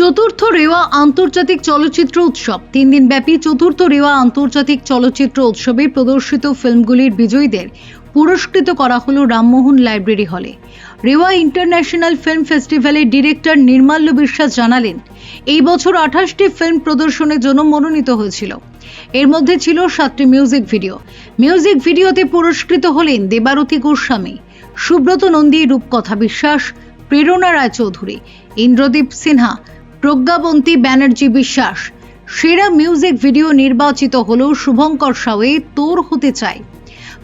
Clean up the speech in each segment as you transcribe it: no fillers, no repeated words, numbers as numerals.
চতুর্থ রেওয়া আন্তর্জাতিক চলচ্চিত্র উৎসব 3 দিনব্যাপী চতুর্থ রেওয়া আন্তর্জাতিক চলচ্চিত্র উৎসবে প্রদর্শিত ফিল্মগুলির বিজয়ীদের পুরস্কৃত করা হলো রামমোহন লাইব্রেরি হলে। রেওয়া ইন্টারন্যাশনাল ফিল্ম ফেস্টিভ্যালের ডিরেক্টর নির্মাল্য বিশ্বাস জানালেন, এই বছর 28টি ফিল্ম প্রদর্শনের জন্য মনোনীত হয়েছিল। এর মধ্যে ছিল 7টি মিউজিক ভিডিও। মিউজিক ভিডিওতে পুরস্কৃত হলেন দেবারতী গোস্বামী, সুব্রত নন্দী, রূপকথা বিশ্বাস, প্রেরণা রায়চৌধুরী, ইন্দ্রদীপ সিনহা, প্রজ্ঞাবন্তী ব্যানার্জি বিশ্বাস। সেরা মিউজিক ভিডিও নির্বাচিত হল শুভঙ্কর সাউয়ে তোর হতে চাই।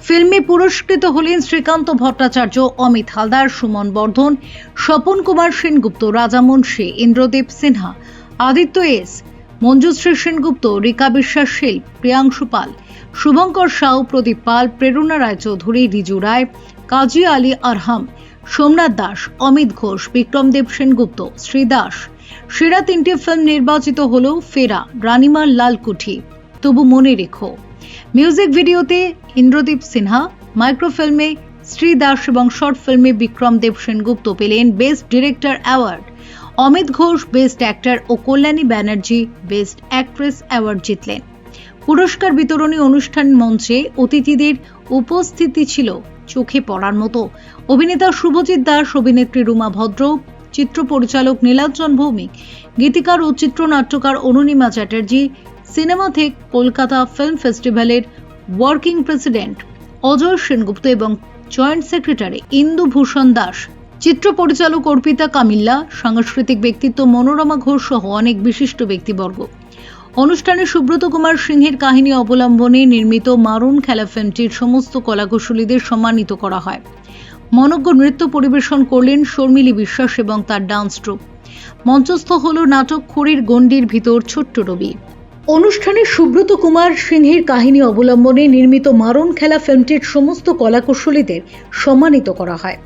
ফিল্মে পুরস্কৃত হলেন শ্রীকান্ত ভট্টাচার্য, অমিত হালদার, সুমন বর্ধন, স্বপন কুমার সেনগুপ্ত, রাজা মুন্সী, ইন্দ্রদীপ সিনহা, আদিত্য এস, মঞ্জুশ্রী সেনগুপ্ত, রিকা বিশ্বাস শীল, প্রিয়াংশু পাল, শুভঙ্কর সাউ, প্রদীপ পাল, প্রেরণা রায়চৌধুরী, রিজু রায়, কাজী আলী আরহাম, সোমনাথ দাস, অমিত ঘোষ, বিক্রমদেব সেনগুপ্ত, শ্রী দাস। সেরা 3টি ফিল্ম নির্বাচিত হল ফেরা, রানিমার লালকুঠি, তবু মনে রেখো। মিউজিক ভিডিওতে ইন্দ্রদীপ সিনহা, মাইক্রোফিল্মে শ্রী দাস এবং শর্ট ফিল্মে বিক্রমদেব সেনগুপ্ত পেলেন best director award. Amit Ghosh best actor ও Kalyani Banerjee best actress award জিতলেন। পুরস্কার বিতরণী অনুষ্ঠান মঞ্চে অতিথিদের উপস্থিতি ছিল চোখে পড়ার মতো। অভিনেতা শুভজিৎ দাস, অভিনেত্রী রুমা ভদ্র, চিত্র পরিচালক নীলাঞ্জন ভৌমিক, গীতিকার ও চিত্রনাট্যকার অরুণিমা চ্যাটার্জি, সিনেমাথেক কলকাতা ফিল্ম ফেস্টিভ্যালের ওয়ার্কিং প্রেসিডেন্ট অজয় সেনগুপ্ত এবং জয়েন্ট সেক্রেটারি ইন্দু ভূষণ দাস, চিত্র পরিচালক অর্পিতা কামিল্লা, সাংস্কৃতিক ব্যক্তিত্ব মনোরমা ঘোষ সহ অনেক বিশিষ্ট ব্যক্তিবর্গ। অনুষ্ঠানে সুব্রত কুমার সিংহের কাহিনী অবলম্বনে নির্মিত মারুন খেলা ফিল্মটির সমস্ত কলাকুশলীদের সম্মানিত করা হয়। মনজ্ঞ নৃত্য পরিবেশন করলেন শর্মিলী বিশ্বাস এবং তার ডান্স ট্রুপ। মঞ্চস্থ হল নাটক খড়ির গণ্ডির ভিতর ছোট্ট রবি। অনুষ্ঠানে সুব্রত কুমার সিংহের কাহিনী অবলম্বনে নির্মিত মারুন খেলা ফিল্মটির সমস্ত কলাকুশলীদের সম্মানিত করা হয়।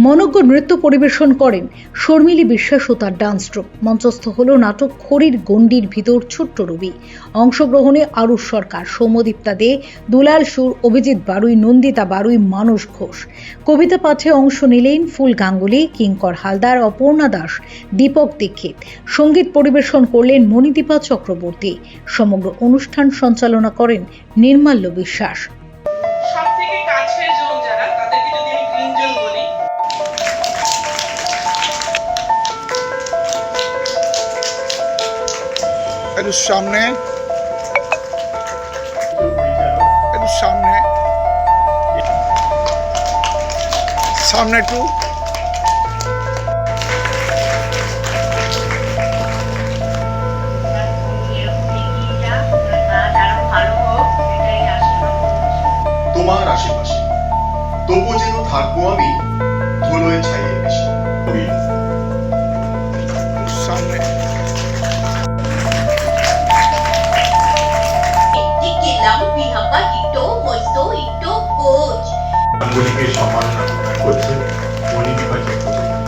মনজ্ঞ নৃত্য পরিবেশন করেন শর্মিলী বিশ্বাস ও তার ডান্স ট্রুপ। মঞ্চস্থ হল নাটক খড়ির গণ্ডির ভিতর ছোট্ট রবি। অংশগ্রহণে আরুষ সরকার, সৌম্যদীপ্তা দে, দুলাল সুর, অভিজিৎ বারুই, নন্দিতা বারুই, মানস ঘোষ। কবিতা পাঠে অংশ নিলেন ফুল গাঙ্গুলি, কিঙ্কর হালদার, অপর্ণা দাস, দীপক দীক্ষিত। সঙ্গীত পরিবেশন করলেন মণিদীপা চক্রবর্তী। সমগ্র অনুষ্ঠান সঞ্চালনা করেন নির্মাল্য বিশ্বাস। সবথেকে কাছের জন যারা, তাদেরকে যদি আমি তিনজন বলি, একটু সামনে, একটু সামনে, সামনে একটু। তোমার আশেপাশে তবু যেন থাকবো আমি ধুলোয় ছাইয়ে বেশি। সামনে গাঙ্গুলিকে সম্মান করছে মণিদীপা চক্রবর্তী।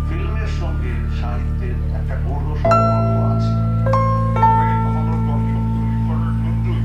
ফিল্মের সঙ্গে সাহিত্যের একটা গৌর সম্পর্ক আছে। কখনো দর্শক তৈরি করার জন্যই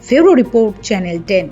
ফেব্রুয়ারি রিপোর্ট, চ্যানেল 10।